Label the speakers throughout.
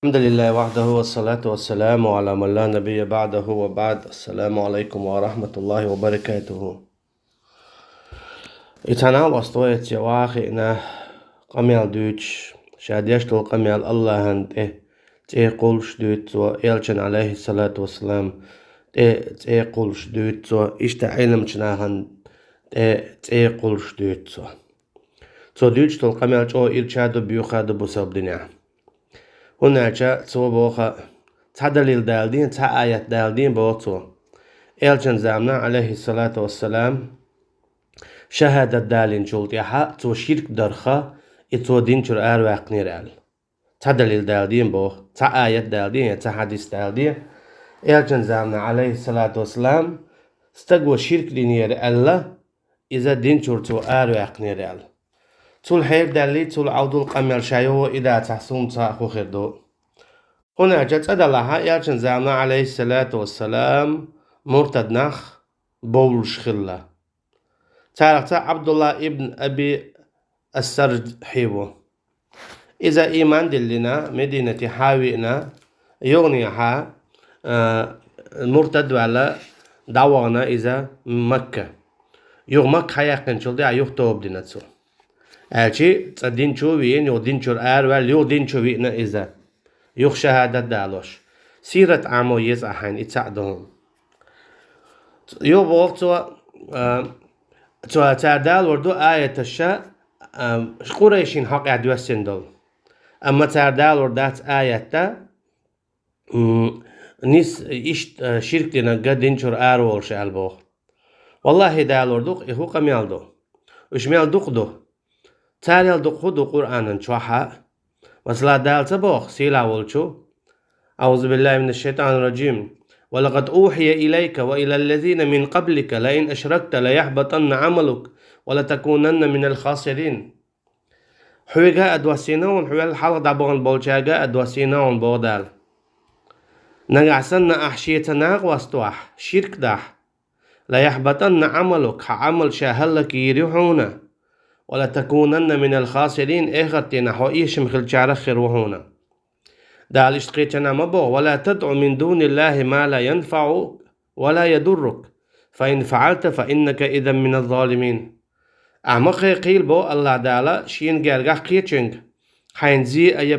Speaker 1: الحمد لله وحده والصلاة والسلام على من لا نبي بعده وبعد. السلام عليكم ورحمة الله وبركاته. إتنا وستويت يواخينا قميل دوتش شاديشتو قميل الله هند قولش دوت وإلشن عليه الصلاة والسلام قولش دوت إشتا علم جناهن قولش دوت دوتش تل قميل جو إلشادو بيوخادو بسبب دنيا هناك بوخا دليل دالدين آيات دالدين بوتو إلشن زامنا عليه الصلاة والسلام شهادة دالين جولت يحا شرك درخا دين شر واق نيرال دليل دالدين بوخ آيات دالدين حديث دالدين إلشن زامنا عليه الصلاة والسلام استقوى شرك دينير الله إذا دين شر واق نيرال تول حير دالي تول عودل قميل شايو إذا تحسون تاخو خردو هنا جت أدلها يالشن زامنا عليه الصلاة والسلام مرتد نخ بولش خلا تعرف عبد الله ابن أبي السرج حيبو إذا إيمان دلنا مدينة حاوينا يغني المرتد على دعوانا إذا مكة يغ مكة حياقن شلدي يغ توب دينتسو ألشي تصدين شو وين يودين شو أروال يودين شو وين إذا يخ شهادة دالوش سيرة عمو يزعحين يتساعدهم يو بوقتو تعدال وردو آية الشاء قريشين حق عدو السندل أما تعدال وردات آية تا نيس إشت شرك لنا قد ينشر آرول شعال بوخ والله دال وردوق إهو قميال دو وشميال دوق دو تاريال دوق خدو قرآن شوحا مثلا دال تبوخ سيلا ولشو أعوذ بالله من الشيطان الرجيم ولقد أوحي إليك وإلى الذين من قبلك لئن أشركت ليحبطن عملك ولتكونن من الخاسرين حويقا أدوسينون حويل الحلقة دابون بولشاقا أدوسينون بودال نقعسن أحشيتناق واستوح شرك داح ليحبطن عملك عمل شاهلك يريحونا ولتكونن من الخاسرين إخرتنا حوئيش مخل شارخر وهونا دال اشتقيتنا مبو ولا تدع من دون الله ما لا ينفعك ولا يضرك فإن فعلت فإنك إذا من الظالمين أعمق قيل بو الله دالا شين جرغح قيتشنگ حين زي أي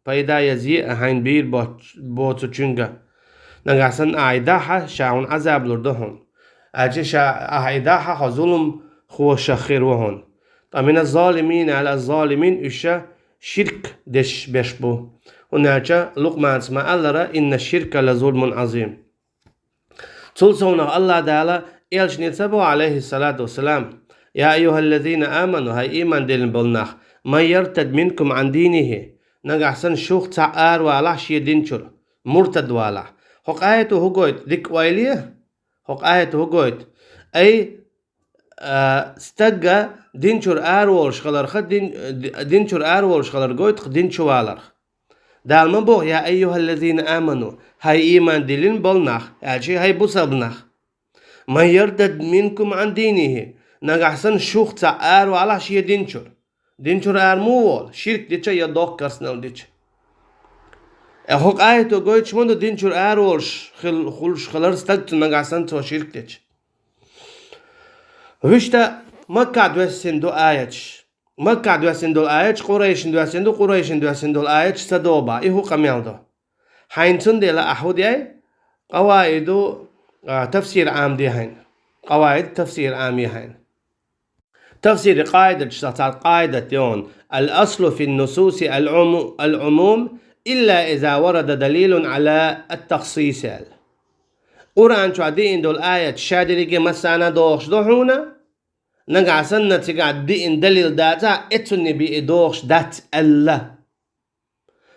Speaker 1: بيدا يزي حين بير بوتو چنگا نغاسن أعيداها شاون عذاب لردهن أجي أعيداها ظلم خو شخير وهن من الظالمين على الظالمين إشا شرك دش بشبو هناك لقمان اسمع الله إن الشرك لظلم عظيم تلسونا الله دالا إلش نتبو عليه الصلاة والسلام يا أيها الذين آمنوا هاي إيمان دلن بلناخ ما يرتد منكم عن دينه نقعسن شوخ تعار والا شي دينشر مرتد والا حق آيته هو قويت ديك وايليه حق آيته هو قويت أي استقى دينشر آرولش خلر خد دينشر آرولش خلر قويت دينشو والر دال من بو يا أيها الذين آمنوا هاي إيمان دلين بلناخ يعني هاي بوسبناخ ما يرتد منكم عن دينه نقحسن شوخ تعار وعلا شي دينشر آر موول شرك ديتش يدوك كرسنال ديتش اخوك آيتو قويت شماندو دينشر آر ولش خلش خلر استقت نقحسن تو شرك ديتش وشتا مكة دوسين دو آيتش مكة دوسين دو آيتش قريش دوسين دو آيتش سدوبا إيهو قميال دو حين تندلا أحودي أي قواعد تفسير عام دي هين قواعد تفسير عامي هين تفسير قاعدة قاعدة يون الأصل في النصوص العموم إلا إذا ورد دليل على التخصيص قرآن شو عدين دول آية شادرية مسانا دوخش دوحونا نقعسن تقعد دين دليل داتا اتني بي دوخش دات الله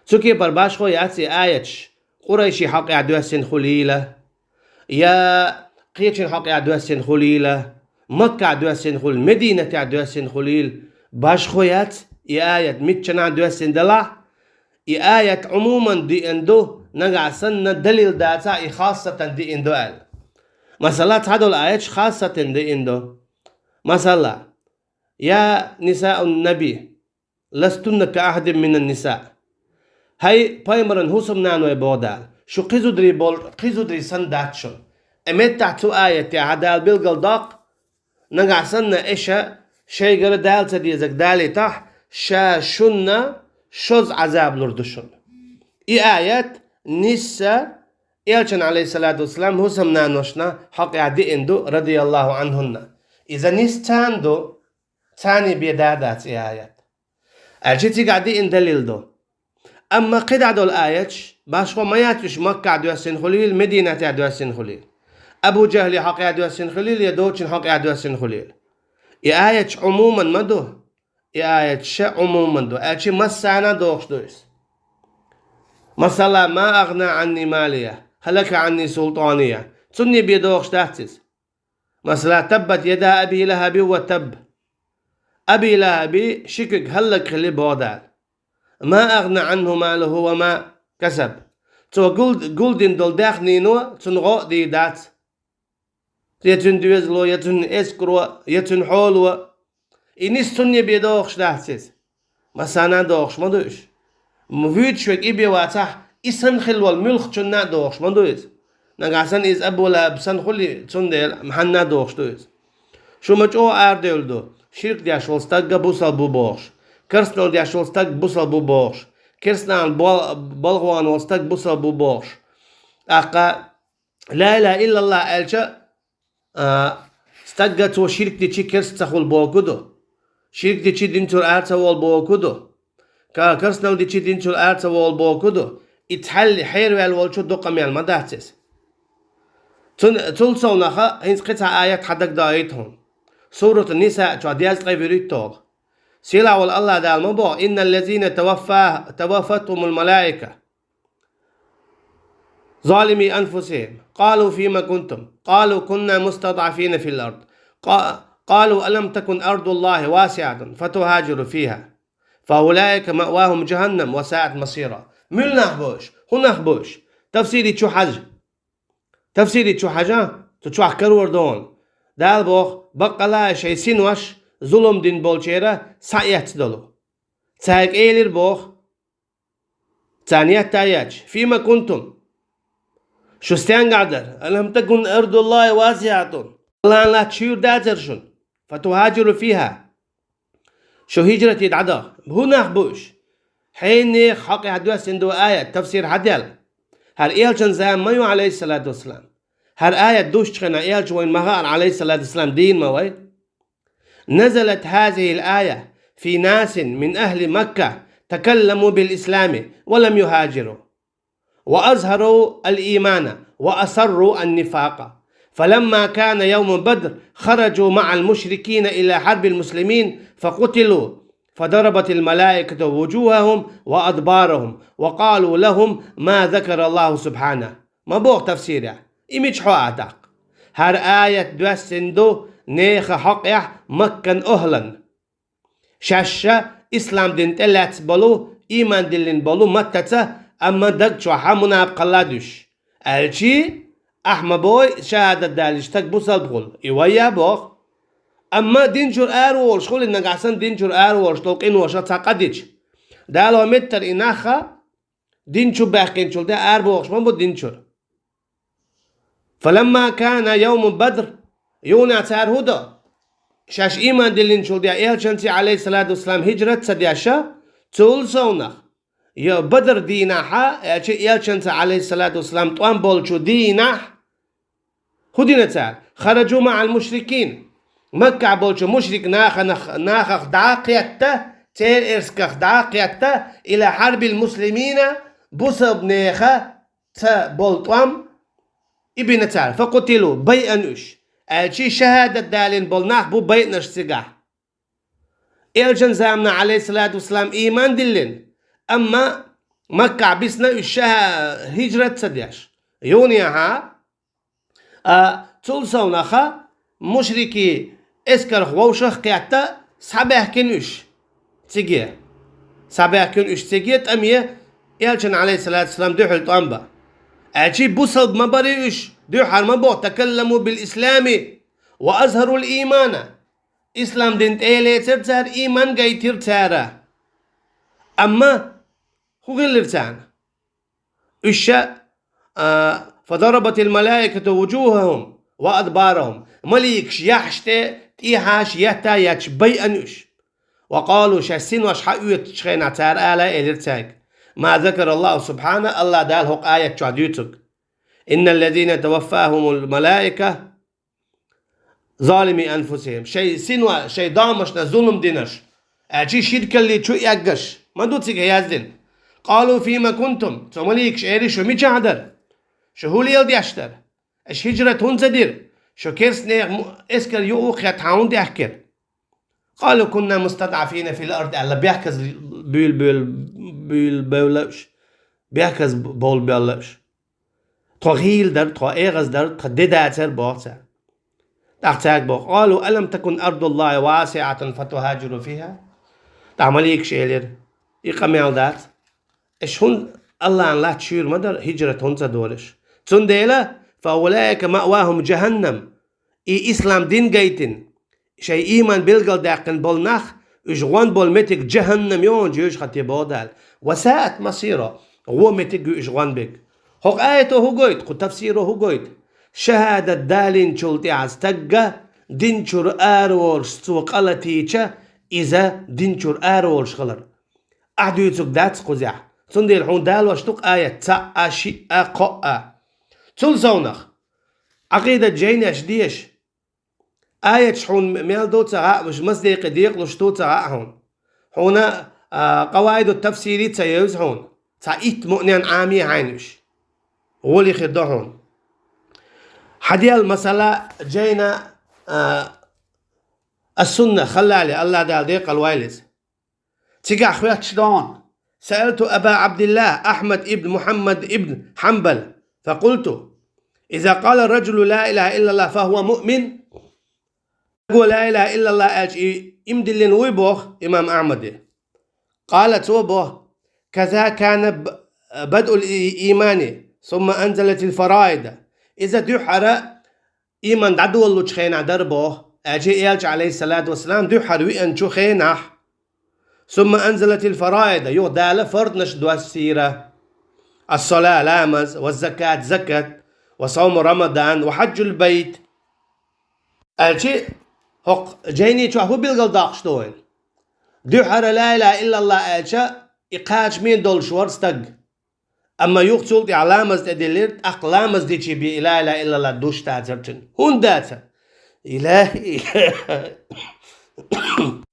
Speaker 1: سوكي برباش خو ياتي آية قريشي حق عدوسين خليلة يا قيتشن حق عدوسين خليلة مكة عدوسين خليل مدينة عدوسين خليل باش خويات آية متشن عدوسين دلا آية عموما دي اندو نقعسن دليل داتا خاصة دي اندو مثلا هذا الآية خاصة دي اندو مثلا يا نساء النبي لستن كأحد من النساء هاي بايمرن هوسم نانو بودال شو قيزودري سنداتشون امت تحتو آية عدال بلغل داق نقع سنة إيشا شي قرر دال تديزك دالي تح شا شنة شوز عذاب لردشون آيات نسا إلشن عليه الصلاة والسلام هوسم نانوشنا حق عدي اندو رضي الله عنهن إذا نستاندو تاني بيدادات آيات الجيتي قاعدي ان دليل دو أما قد عدو الآيات باشو ما ياتش مكة عدو السن خليل مدينة عدو السن خليل أبو جهل حق عدو السن خليل يدوتشن حق عدو السن خليل آيات عموما مدو آيات شا عموما دو أشي مسانا دوش دويس مثلا ما أغنى عني مالية هلك عني سلطانية تني بيدوخش تحتس مثلا تبت يدا أبي لهب وتب أبي لهب شكك هلك خلي بودال ما أغنى عنه ماله وما كسب تو قلدين دول داخنينو تنغو دي دات يتن دوزلو يتن اسكرو يتن حولو إنيس تني بيدوخش تحتس مثلا دوخش ما دوش مفيد شوك إبي واتح إسن خلوال ملخ تنا دوخش ما دوش نقاسن إز أبو لاب سن خلي تندل محنا دوخش دوش شو مجو أردل دو شرك دي شولستاق بوصل بو بوخش كرسنال دي شولستاق بوصل بو بوخش كرسنال بلغوان والستاق بوصل بو بوخش أقا لا إله إلا الله ألشا استقت وشرك دي شي كرس تخول بوكودو شرك دي شي دينتور أرتا وال بوكودو كرسنال دي شي دينتور أرتا وال بوكودو يتحل حير والوالشو دوقا ميال مدهتس تلصونها هنس قطع آيات حدك دايتهم سورة النساء تعديال تغيبريت طول سيلا والله دال مبو إن الذين توفتهم الملائكة ظالمي أنفسهم قالوا فيما كنتم قالوا كنا مستضعفين في الأرض قالوا ألم تكن أرض الله واسعة فتهاجروا فيها فأولئك مأواهم جهنم وساءت مصيرا من نحبوش هنحبوش تفسيري شو حاجة تفسيري شو حاجة تشو حكر وردون دال بوخ بقلا شي سينوش ظلم دين بولشيرا سايت دولو تاك ايلر بوخ تانيات تاياج فيما كنتم شو استيان قادر ألم تكن أرض الله واسعة الله لا تشير داترشن فتهاجروا فيها شو هجرة يدعدا هنا بوش حين حق حدوى سندو آية تفسير حديال هر إيالشن زام مايو عليه الصلاة والسلام هر آية دوش تخنا إيالش وين مهار عليه الصلاة والسلام دين موي نزلت هذه الآية في ناس من أهل مكة تكلموا بالإسلام ولم يهاجروا وأظهروا الإيمان وأسروا النفاق فلما كان يوم بدر خرجوا مع المشركين إلى حرب المسلمين فقتلوا فضربت الملائكة وجوههم وأدبارهم وقالوا لهم ما ذكر الله سبحانه ما بوغ تفسيره إميج حواتك هر آية دوسندو نيخ حقيح مكن أهلا شاشة إسلام دين تلات بلو إيمان دلين بلو متتا أما دك شوحا مناب قلادوش الشي أحمى بوي شهادة دالش تك بوصل بقول إيويا بوغ أما دينجور أرول شغل إنك عسان دينجور أرول شتوك إنو وشا تاقديش دالو متر إناخا دينشو باقين شول ده أربوغ شمان بود دينشور فلما كان يوم بدر يونا تار هدا شاش إيمان دلين شول ده إيالشانتي عليه الصلاة والسلام هجرت سدياشا تول سونخ يا بدر ديناحا إيالشانتي عليه الصلاة والسلام طوان بولشو ديناح هدينا تار خرجوا مع المشركين مكة بولشو مشرك ناخ داقيته تير إرسكخ داقيته إلى حرب المسلمين بوصب نيخا تا بولطوام ابن تار فقتلوا بيئنوش الشي شهادة دالين بولناخ بو بيئنش سيقاح إلجن زامنا عليه الصلاة والسلام إيمان دلين أما مكة بسنا الشها هجرة سدياش يونيها تلسوناخا مشركي اسكر خوشخ قياتا سابه كنوش تيجي سابه كنوش تيجي تأميه إلجن عليه الصلاة والسلام دوحل طنبا أجي بوصل مباريش دوحر مبو تكلموا بالإسلام وأظهروا الإيمان إسلام دين تيلي ترتار إيمان جاي ترتارا أما هو غلرتان فضربت الملائكة وجوههم وأدبارهم مليكش يحشت تيهاش يتا يتش بي أنوش وقالوا شاسين وش حقوية تشخينا تار آلا إلرتاك ما ذكر الله سبحانه الله دال هق آية تعديتك إن الذين توفاهم الملائكة ظالمي أنفسهم شيء سنوا شيء دامشنا ظلم دينش أجي شركة اللي شو يقش ما دوتسك هيازدين قالوا فيما كنتم تمليكش إيري شو ميجادر شو هو اللي يلدي أشتر اش هجرة هنزدير شو كيرسني اسكر يوخ يتعاون دي أحكر قالوا كنا مستضعفين في الأرض ألا بيحكز بيولوش بيحكز بول بيولوش تغيل در تغيغز در تدداتر بوغتر تحتاج بوغ قالوا ألم تكن أرض الله واسعة فتهاجروا فيها تعمليك شيلر يقميال دات اش هن الله لا تشير مدر هجرة هنزدورش تنديلا فأولئك مأواهم جهنم إسلام دين جيتن شيء إيمان بلغل داقن بولناخ إجوان بولمتك جهنم يون جيوش خطي بودال وساءت مصيره هو متك إجوان بك هو آيته هو قويت قو تفسيره هو قويت شهادة دالين شلتي عستقى دينشور آرور ستوقالتيشا إذا دينشور آرور شغلر أحدو يتسوك دات قزيح تندي الحون دال واشتوك آية تا أشي أقاء تلزونخ عقيدة جينيش ديش آية شحون ميل دو تغاء مش مصدق ديق لشتو تغاء هون هنا قواعد التفسيري تيوز هون تايت مؤنين عامي عينش هو اللي خده هون حديا المسألة جينا السنة خلالي الله دال ديق الوايلز تيقع خويات شلون سألت أبا عبد الله أحمد ابن محمد ابن حنبل فقلت إذا قال الرجل لا إله إلا الله فهو مؤمن يقول لا إله إلا الله أجي إمدلين ويبوخ إمام أحمد قالت وبوه كذا كان بدء الإيمان ثم أنزلت الفرائض إذا دحر إيمان عدو الله تخينا دربوه أجي إلج عليه الصلاة والسلام دحر وإن تخينح ثم أنزلت الفرائض يغدال فرض نشدوا السيرة الصلاة لامز والزكاة زكاة وصوم رمضان وحج البيت أجي هق جيني شو هو بيلقل داقشتوين دحر لا إله إلا الله أجي إقاج مين دول شورستق أما يقتل علامز تدليرت أقلامز ديشي بي لا إله إلا الله دوش تاترتن هون داتا إلهي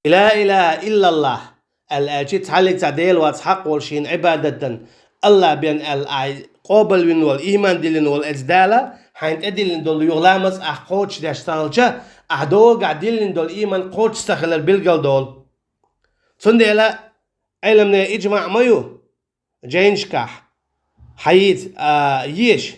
Speaker 1: لا إله إلا الله الأجي تحلي تعديل واتحق والشين عبادة الله بين قابل من والإيمان دلين والإجدالة حين تدلين دول يغلامز أحقوش داشتالجة أحدو قاعدين دول إيمان قوش تخلر بالقل دول تنديلا علمنا إجماع مايو جينشكح حيث يش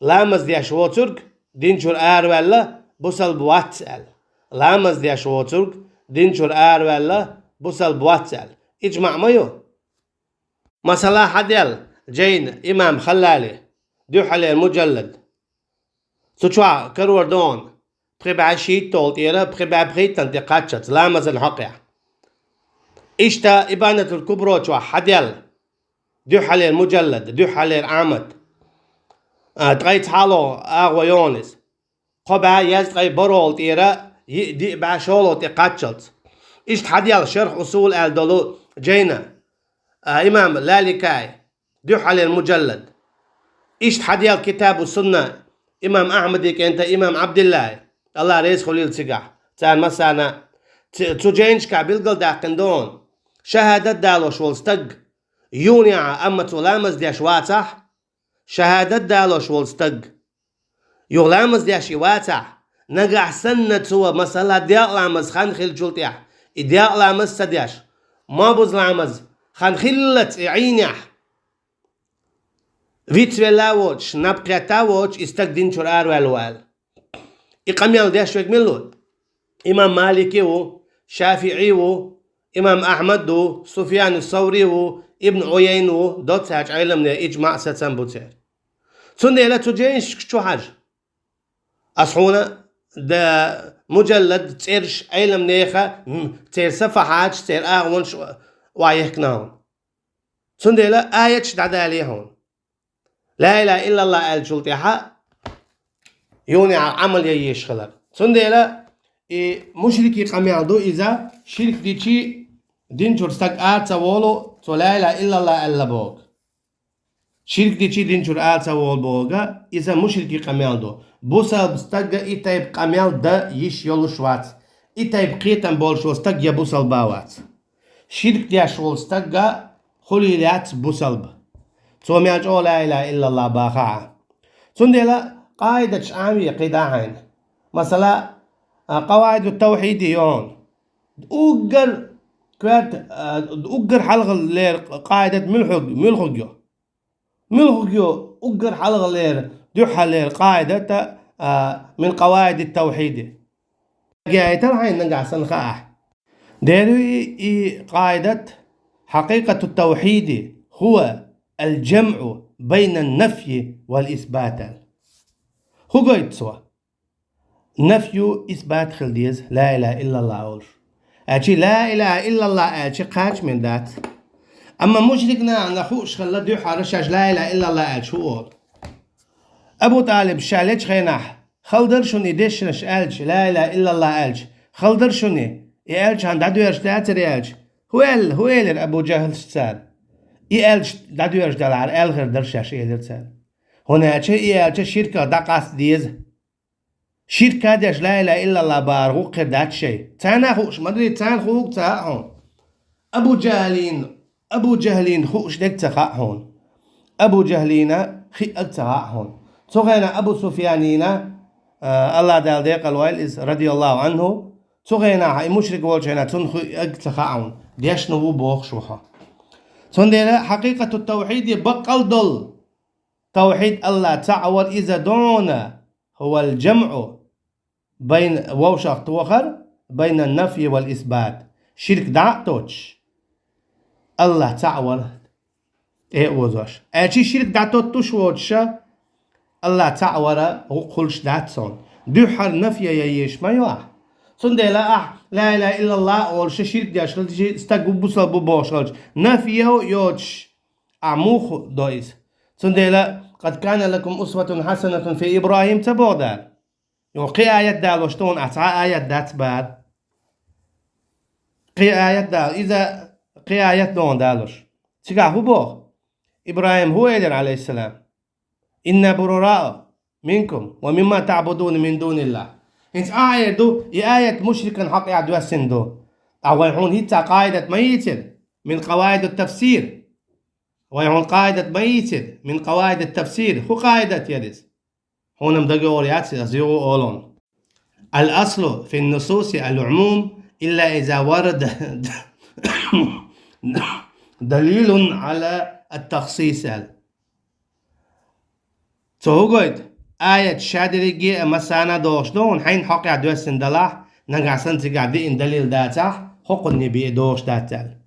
Speaker 1: لامز دياش واترك دينشور ولا بوصل بواتسال لامز دياش واترك دينشور ولا بوصل بواتسال إجماع مايو مثلا حديل جين إمام خلالي دو حالي المجلد تشوع كرور دون بخبع شيء تولت إيرا بخبع بخيتن تقاتشت لامز الحقيا إشتا إبانة الكبرى تشوع حديل دو حالي المجلد دو حالي العامد تغيت حالو أغوى يونس قبع يزغي برولت إيرا دي بعشولو تقاتشت إشت حديل شرح أصول الدلو جينا إمام لالكاي دو حالي المجلد إشت حديل كتاب السنة إمام أحمد أنت إمام عبد الله الله رئيس خليل سقع تان مسانا تجينش كابيل قل داقندون شهادة دالوش والستق يونيع أمت ولامز دياش واتح شهادة دالوش والستق يغلامز دياش واتح نقع سنة سوى مسألة ديال لامز خانخيل جلتيح إديال لامز سدياش ما بوز لامز خانخيلت عينيح فيتولاوش نبقيتاوش استقدين شرار والوال إقاميال دياش ويكملون إمام مالكي و شافعي و إمام أحمد و سفيان الثوري و ابن عيين و دوت هاج علمنا إجماع ستان بوتير سنة لا تجينش شو حاج أصحونا دا مجلد تيرش علم نيخا تير صفحات تير آغون وايهكناهم سندلا آية شداد عليه هون لا إله إلا الله آل شلطيحة يوني عمل يشخلق سندلا مشركي قميعدو إذا شرك ديشي دين شرستك آت سوالو تو لا إله إلا الله ألا بوغ شرك ديشي دين شر آت سوال بوغا إذا مشركي قميعدو بوسا بستقى إتايب قميعد دا يش يولو شوات إتايب قيتن بول شو استقى يبوسا الباوات شرك ديا شغل استقى خليلات بوسلب تو مياجو لا إله إلا الله باخا سندلا قاعدة شعامية قداعين مثلا قواعد التوحيد يون أوجر كوات أوجر حلقة لير قاعدة ملحق أوجر حلقة لير دوحة لير قاعدة من قواعد التوحيد جاي ترى نجع سنخاح ديري قاعدة حقيقة التوحيد هو الجمع بين النفي والإثبات هو قايد سوا نفي إثبات خلديز لا إله إلا الله أول أشي لا إله إلا الله أشي قاش من ذات أما مشركنا نخوش خلا دو حرشاش لا إله إلا الله أشي أول أبو طالب شالج خيناح خلدر شوني ديشنش ألج لا إله إلا الله ألج خلدر شوني يألج عند عدو يرشتاتر يألج هو أبو جهل سال يألج دادو يرشتال ألغر درشاش يألج سال هنا أشي يألج شركة دقاس ديز شركة داش لا إله إلا الله بارغو قردات شيء تانا خوش مدري تان خوك تاهون أبو جهلين خوش دك تخاهون أبو جهلين خي تخاهون صغينا أبو سفيانينا الله دال ديق الويل رضي الله عنه صغينا هاي مشرك والجنا تنخي تخاهون ديش نبو بوخ شوها صندلا حقيقة التوحيد بقل دل توحيد الله تعور إذا دون هو الجمع بين ووشق توخر بين النفي والإثبات شرك دعتوش الله تعور إيه وزوش أشي شرك دعتوش ووشا الله تعور وقلش دعتسون دوحر نفي ييش ما يوح سندلا لا إله إلا الله أول شرك داش استقبل بوصل ببوشلش نفيه يوش عموخ دويس سندلا قد كان لكم أسوة حسنة في إبراهيم تبودال قي آيات دال وشتون أتعا آيات دات بار قي آيات دال إذا قي آيات دون دالوش تقع هو بوخ إبراهيم هو إدر عليه السلام إنا براء منكم ومما تعبدون من دون الله إنت آية دو آية مشركا حق يعدو السندو أويحون هيتا قاعدة ميتر من قواعد التفسير ويهون قاعدة ميتر من قواعد التفسير هو قاعدة يدس هون مدقور ياتي أزيغو أولون الأصل في النصوص العموم إلا إذا ورد دليل على التخصيص هو قاعد آية شادريجي مسانا دوشدون حين حق يعدو السندلاح نقع سنتي قاعدين دليل داتا حق النبي دوش داتال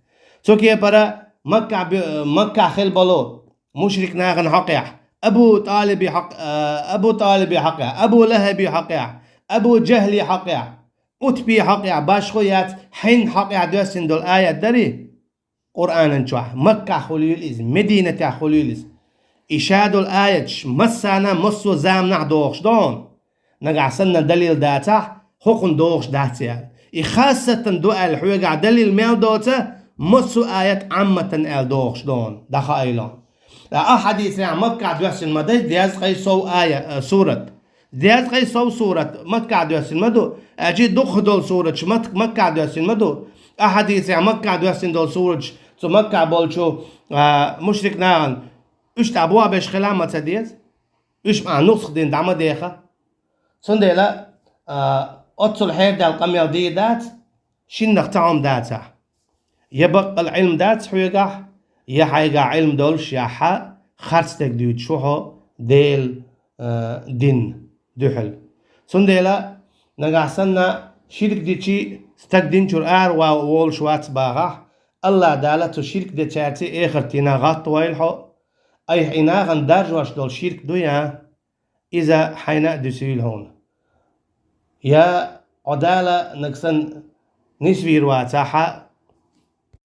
Speaker 1: كي برا مكة خل بلو مشرك ناغن حقيح أبو طالب حق أبو لهب حقيح أبو جهل حقيح أتبي حقيح باشخويات حين حقيح دوسن دول آية دري قرآن انشوح مكة خليل إز مدينة خليل إز إشاد الآية مسانا مسو زامنع دوخش دون نقع سنة دليل داتا حقن دوخش داتيال خاصة دو الحويقع دليل ميل دوتا مسو آيات عامة آل دوخش دون دخا أيلون لا أحاديث يعني مكة دوسن مدى دياز قي سو آية سورة دياز قي سو سورة مكة دوسن مدو أجي دوخ دول سورة مكة دوسن مدو أحاديث يعني مكة دوسن دول سورة سو مكة بولشو مشرك ناغن إيش تعبوها بيش خلامة تديز إيش مع نسخ دين دعمة ديخة سندلا أتصل حير دال قميل دي دات شين نختعهم داتا يبقى العلم دات حويقع يحيقع علم دولش يحا خرستك ديوت شوحو ديل دين دوحل سندلا نقع سنة شرك ديتي ستك دين شرعار وول شوات باغا الله دالتو شرك ديتاتي اخر تينا غط ويلحو أي حينا غندار واش دول شرك دويا إذا حينا دسيل هون يا عدالة نقصن نسوي رواتاحة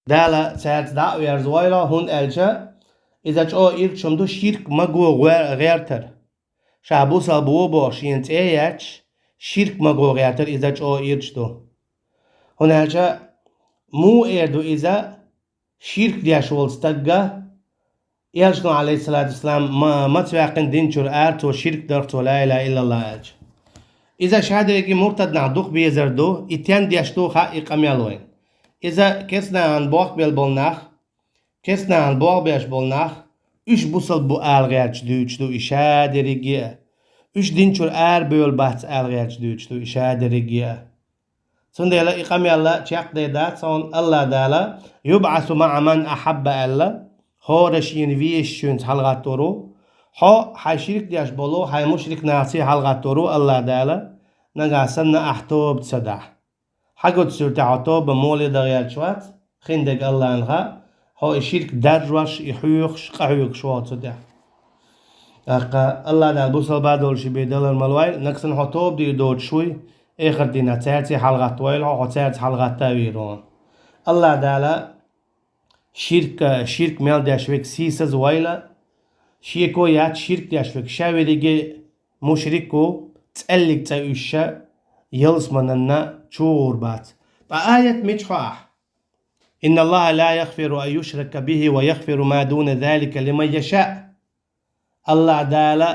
Speaker 1: دالا ساعت دعوة يرزويلا هون ألجا إذا جو إيرتشم دو شرك مجو غيرتر شعبو سالبو باشينت إيش شرك مجو غيرتر إذا جو إيرتش دو هون ألجا مو إيردو إذا شرك دياش والستجا يلشنو عليه الصلاة والسلام ما تواقن دينشور آرتو شرك درتو لا إله إلا الله ألج إذا شهادة يجي مرتد نعدوك بيزردو إتيان دياشتو خائق أميالوين إذا كسنا عن باق بالبولناخ كسنا عن باق بيش بولناخ إش بوصل بو آلغيرش دوچدو إشادة رجيا إش دينشور آر بيول بحث آلغيرش دوچدو إشادة رجيا سندلا إقامي الله تشاق ديدات سون الله دالا يبعث مع من أحب الله هورش ينويش شونت حلقات تورو هاي شرك دياش بولو هاي مشرك ناسي حلقات تورو الله دالا نقاسن أحتوب تصدح حقود سورة عطوب بمولي دغيال شوات خندق الله انها هاي شرك درجوش يحيوخش قحيوك شوات صدح الله دال بوصل بعدول شي بيدل الملويل نقسن حطوب دي دود شوي اخر دينا تاتي حلقات طويلة وتاتي حلقات تاويرون الله دالا شرك ميل داشوك سيسز ويلا شيكو يات شرك داشوك شاوي ديجي مشركو تسألك تاوشا يلس مننا تشور بات فآية مجحاح إن الله لا يغفر أن يشرك به ويغفر ما دون ذلك لمن يشاء الله دالا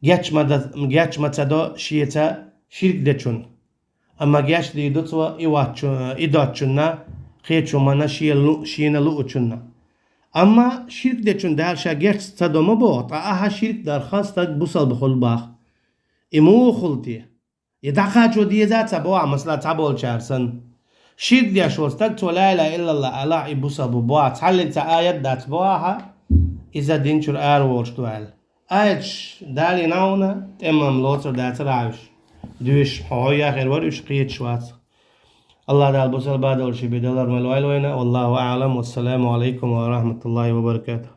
Speaker 1: جاتش متدو شيتا شرك دچون أما جاش دي دوتوا إيداتشنا خيتشو منا شينا لؤچنا أما شرك دچون دال شاگرت تدو مبوط أها شرك در خاصتك بوصل بخل باخ إمو خلتي يدعخاتشو دي ذات سبوع مثلا تابول شارسن شرك دي أشوستك تو لا إله إلا الله ألا إبوصل ببوع تحلل آيات دات بوعها إذا دينشور آرورش دوال آياتش دالي ناونا تمام لوتر دات راوش دوش حويا غير ورش قيت شوات الله دال بوصل بعد أول شي بدلر ملويل وينا والله أعلم والسلام عليكم ورحمة الله وبركاته